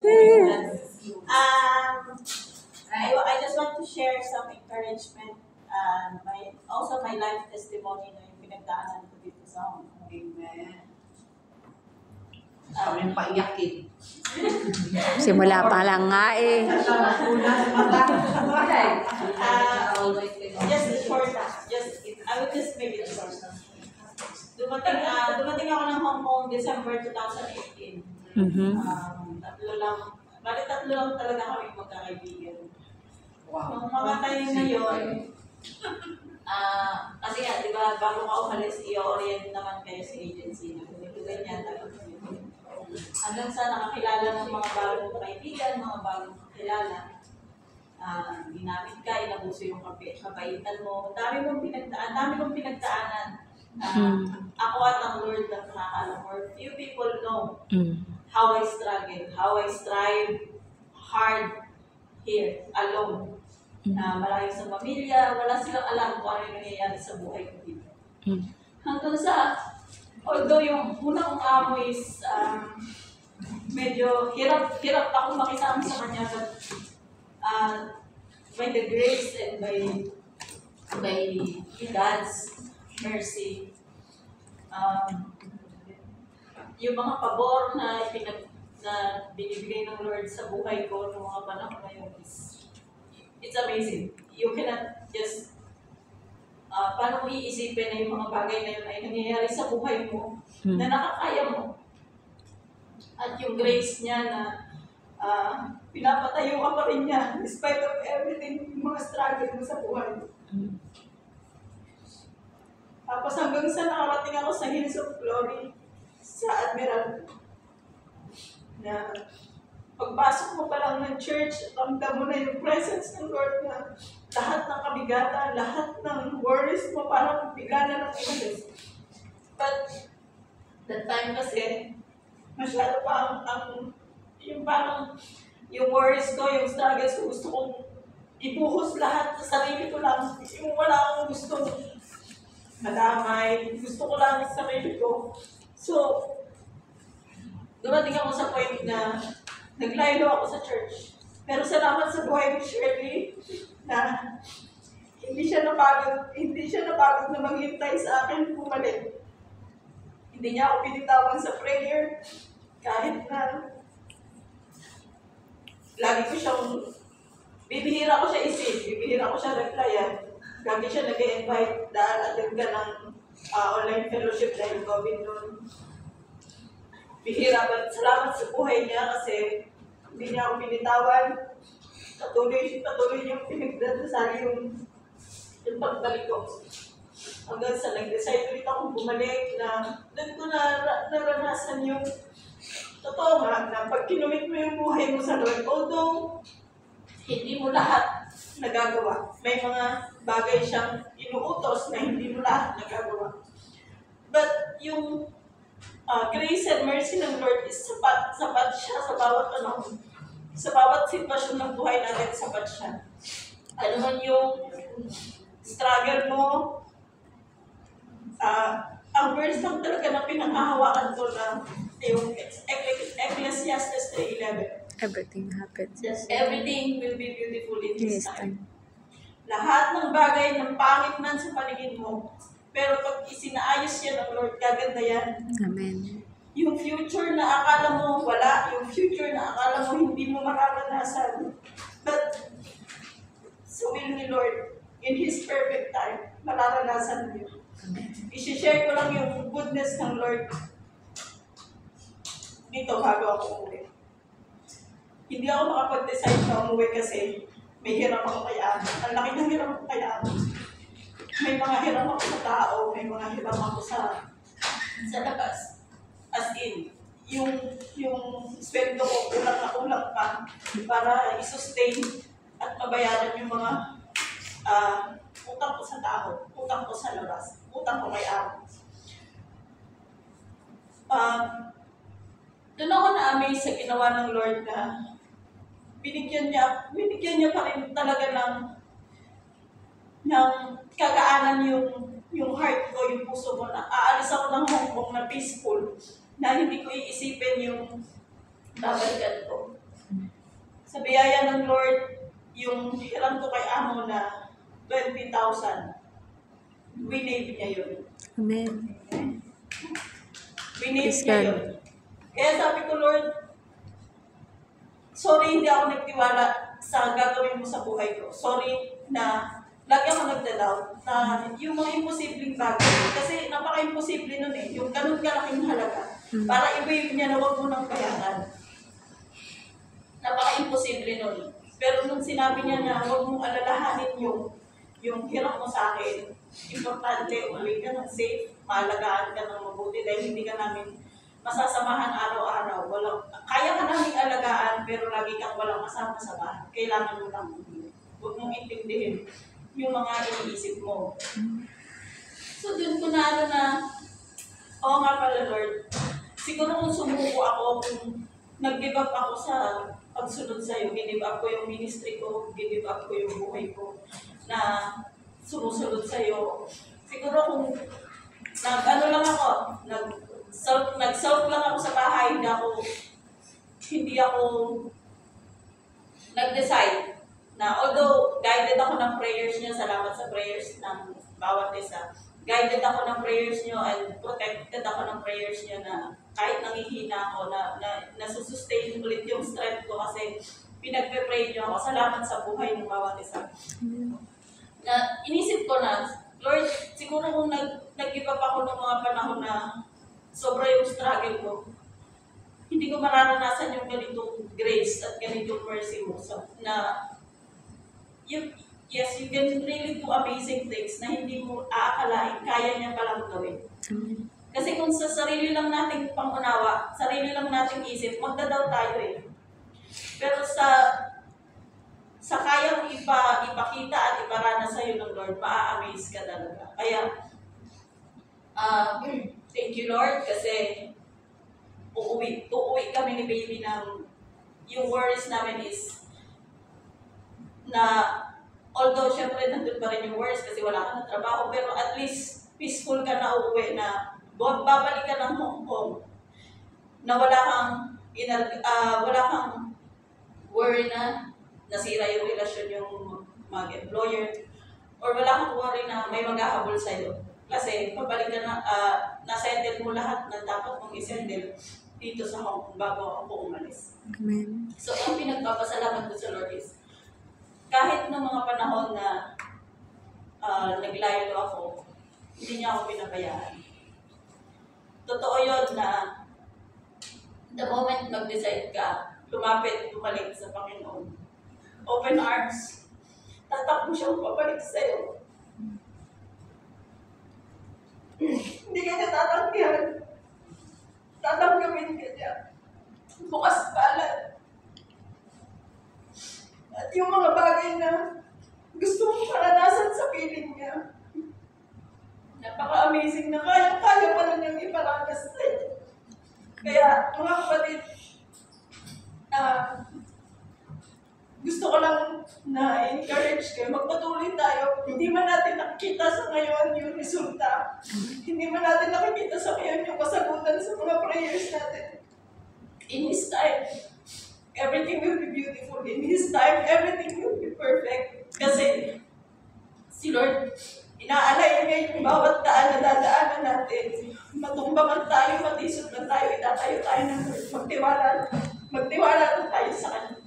I just want to share some encouragement and also my life testimony na yung pinagdaanan ko dito sa Hong Kong. Amen. Kaming paiyakin. Simula pa lang nga eh. Just short, I will just make it short. Dumating ako ng Hong Kong December 2018. Tatlo lang talaga kami magkakaibigan. Wow. Nung mga time na yun, kasi nga, di ba, bago ka umalis, i-orient naman kayo sa agency na ganyan talaga. Hanggang sa nakakilala ng mga bagong kaibigan, mga bagong kakilala, ginamit ka, inabuso yung kabaitan mo. Dami mong pinagdaanan. Ako at ang Lord na nakakaalam, or few people know how I struggle, how I strive hard here, alone. Malayo sa pamilya, wala silang alam kung ano yung nangyayari sa buhay ko dito. Hanggang sa, although yung una kong amo is medyo hirap ako makisama sa kanya, but by the grace and by God's mercy, yung mga pabor na binibigay ng Lord sa buhay ko noong mga panahon na yun it's amazing. You cannot just paano mo iisipin na yung mga bagay na yun ay nangyayari sa buhay mo na nakakaya mo. At yung grace niya na pinapatayo ka pa rin niya despite of everything, yung mga struggle mo sa buhay. Tapos hanggang sa nakarating ako sa Hills of Glory sa Admiral, na pagpasok mo pa lang ng church, ramdam mo na yung presence ng Lord na lahat ng kabigatan, lahat ng worries mo parang bigla na ng images. But that time kasi, masyado pa yung parang yung worries ko, yung struggles ko, gusto kong ibuhos lahat sa sarili ko lang. Yung wala akong gusto madamay, gusto ko lang sa sarili ko. So, dumating ako sa point na naglaylo ako sa church. Pero salamat sa buhay ni Shirley na hindi siya napagod na maghintay sa akin bumalik. Hindi niya ako pinitawan sa prayer kahit na lagi ko siyang bibihira ko siya isip, bibihira ko siya replyan. Lagi siya nag-invite dahil atid ka ng online fellowship dahil COVID noon. Bihira, but salamat sa buhay niya kasi hindi niya ako pinitawan. Patuloy niyang pinagdadasal yung pagbalik ko. Hanggang sa nag-decide ulit akong bumalik na doon ko naranasan yung totoo nga na pag kinumit mo yung buhay mo sa Lord, although hindi mo lahat nagagawa. May mga bagay siyang inuutos na hindi mo lahat nagagawa. But yung grace and mercy ng Lord is sapat siya sa bawat panahon. Sa bawat sitwasyon ng buhay natin, sapat siya. Ano man yung struggle mo, ang verse lang talaga na pinanghahawakan ko na yung Ecclesiastes 3:11. Everything happens. That everything will be beautiful in His time. Lahat ng bagay ng pangit man sa paligid mo, pero pag isinaayos yan ng Lord, gaganda yan. Amen. Yung future na akala mo wala, yung future na akala mo hindi mo mararanasan. But sa will ni Lord, in His perfect time, mararanasan mo yun. I-share ko lang yung goodness ng Lord dito bago ako umuwi. Hindi ako makapag-decide na umuwi kasi may hiram ako kayaan. Ang laki ng hiram ako kayaan. May mga hiram ako sa tao, may mga hiram ako sa labas. As in, yung sweldo ko kulang pa para i-sustain at mabayaran yung mga utang ko sa tao, utang ko sa labas, utang ko kay amo. Doon ako na-amaze sa ginawa ng Lord na binigyan niya pa rin talaga ng kagaanan yung heart ko, yung puso ko na aalis ako ng Hong Kong na peaceful, na hindi ko iisipin yung babalikan ko. biyaya ng Lord, yung hiram ko kay amo na 20,000, winave niya yun. Amen. Winave Praise niya God. yun. Kaya sabi ko, Lord, sorry hindi ako nagtiwala sa gagawin mo sa buhay ko. Sorry na lagi ako nagda-doubt na yung mga imposibleng bagay. Kasi napaka-imposible nun eh. Yung ganun kalaking halaga. Para i-wave niya na huwag mo nang bayaran. Napaka-imposible nun. Pero nung sinabi niya na huwag mong alalahanin yung hirap mo sa akin, importante, umuwi ka ng safe, maalagaan ka ng mabuti dahil hindi ka namin masasamahan araw-araw. Kaya ka namin alagaan pero lagi kang walang kasama sa bahay. Kailangan mo lang huwag mong intindihin yung mga iniisip mo. So dun ko na oo nga pala Lord, siguro kung sumuko ako, kung nag-give up ako sa pagsunod sa'yo, give up ko yung ministry ko, give up ko yung buhay ko, na sumusunod sa'yo. Siguro kung nag-ano lang ako, nag-self lang ako sa bahay, hindi ako nag-decide na although guided ako ng prayers niyo, salamat sa prayers ng bawat isa, guided ako ng prayers niyo and protected ako ng prayers niyo na kahit nangihina ako, na susustain ulit yung strength ko kasi pinagpe-pray niyo ako. Salamat sa buhay ng bawat isa. Na inisip ko na, Lord, siguro kung nag-give up ako ng mga panahon na sobra yung struggle ko, hindi ko mararanasan yung ganitong grace at ganitong mercy mo. So, na yes, you can really do amazing things na hindi mo aakalain, kaya niya palang gawin. Kasi kung sa sarili lang nating pangunawa, sarili lang nating isip, magdadaw tayo eh. Pero sa kayang ipakita at iparana sa'yo ng Lord, maa-amaze ka talaga. Kaya, thank you Lord, kasi uuwi kami ni baby ng, yung worries namin is, na although syempre nandun pa rin yung worries kasi wala ka ng trabaho, pero at least peaceful ka na uuwi na babalik ka ng Hong Kong na wala kang worry na nasira yung relasyon yung mag-employer or wala kang worry na may maghahabol sa'yo kasi babalik ka na na-settle mo lahat na dapat mong i-settle dito sa Hong Kong bago ako umalis. Amen. So ang pinagpapasalamat ko sa Lord is kahit ng mga panahon na naglayo ako, hindi niya ako pinabayaan. Totoo yun na the moment mag-decide ka, bumalik sa Panginoon. Open arms, tatakbo siyang pabalik sa'yo. Hindi ka niya tatanggihan. Tatanggapin ka niya. Bukas palad. At yung mga bagay na gusto mong maranasan sa piling niya, napaka-amazing na kaya pala niyang iparanas sa'yo. Kaya, mga kapatid, gusto ko lang na encourage kayo, magpatuloy tayo. Hindi man natin nakikita sa ngayon yung resulta. Hindi man natin nakikita sa ngayon yung kasagutan sa mga prayers natin. In His time, everything will be beautiful. In His time, everything will be perfect. Kasi si Lord, inaalay niya yung bawat daan na dadaanan natin. Matumbangan tayo, matisod na tayo, itatayo tayo ng Lord. Magtiwala lang tayo sa Kanya.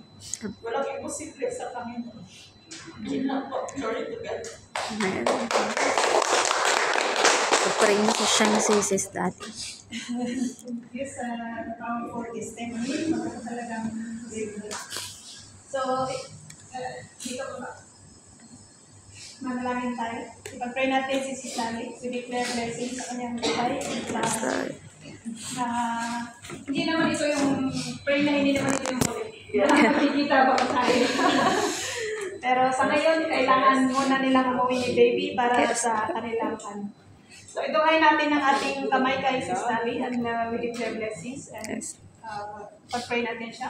Walang imposible sa Panginoon. Yun lang po. Glory to God. Amen. Pray mo sa siyang sis dati. Yes, for testimony, talagang grateful. So, dito po ba? Manalangin tayo. Ipag-pray natin si Sis Lali. We declare blessings sa kanyang buhay. Hindi naman ito yung pray na hindi naman ito yung nakikita ba tayo. Pero sa ngayon, kailangan muna nilang umuwi ni baby para sa kanilang ano. So, ito ay natin ang ating kamay kay Sis Lali and we declare blessings and pag-pray natin siya.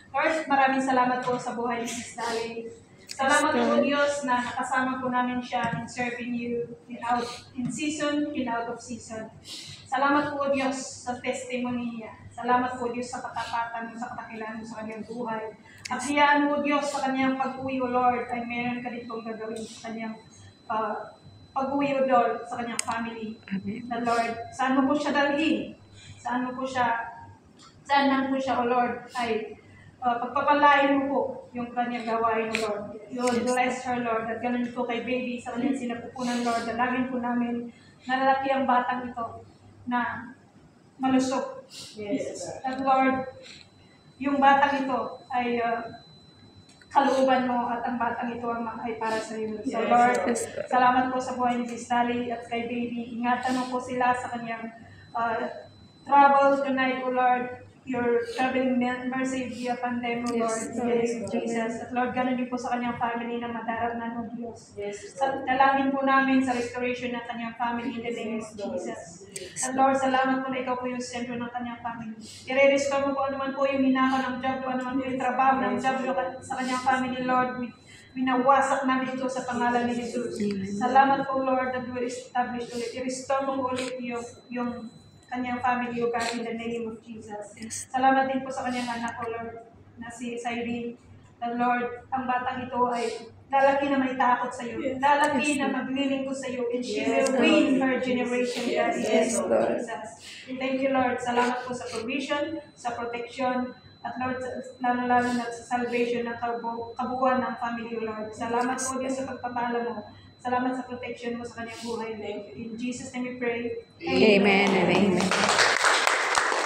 First, maraming salamat po sa buhay ni Sis Lali. Salamat po Diyos na nakasama po namin siya in serving you in season, in out of season. Salamat po Diyos sa testimony niya. Salamat po Diyos sa katapatan mo, sa katakilan mo sa kanyang buhay. At hiyaan mo Diyos sa kanyang pag-uwi, O Lord, ay meron ka ditong gagawin sa kanyang pag-uwi, O Lord, sa kanyang family. Amen. Na Lord, saan mo po siya dalhin? Saan lang po siya, O Lord, ay pagpapalain mo po yung kanyang gawain, O Lord. Lord, bless her, Lord. At ganun po kay baby sa kanyang sinapupunan, Lord. Dalangin po namin na lalaki ang batang ito na malusog. Yes. At Lord, yung batang ito ay kalooban mo at ang batang ito ay para sa iyo. So Yes. Lord, Yes. salamat po sa buhay ni Sis Sally at kay baby. Ingatan mo po sila sa kanyang travel tonight, O Lord. Your traveling mercy be upon them, O Lord, Yes. in the name of Jesus. At Lord, ganun din po sa kanyang family na madaragnan, O Diyos. Yes. Dalangin po namin sa restoration ng kanyang family in the name of Jesus. And Lord, salamat po na ikaw po yung sentro ng kanyang family. I-restore mo po ano man po yung hinako ng job, ano man po yung trabaho ng job sa kanyang family, Lord. Winawasak namin ito sa pangalan ni Jesus. Amen. Salamat po, Lord, that we establish ulit. I-restore mo po ulit yung kanyang family, O God, in the name of Jesus. Yes. Salamat din po sa kanyang anak, O Lord, na si Cyrene. And Lord, ang batang ito ay lalaki na may takot sa iyo. Lalaki na maglilingkod sa iyo. And she Yes, will win her generation, God, in the Yes, name of Lord. Jesus. Thank you, Lord. Salamat po sa provision, sa protection, at Lord, lalo-lalo na sa salvation ng kabuuan ng family, O Lord. Salamat po Diyos sa pagpapala mo. Salamat sa protection mo sa kanyang buhay. In Jesus' name we pray. Amen and amen.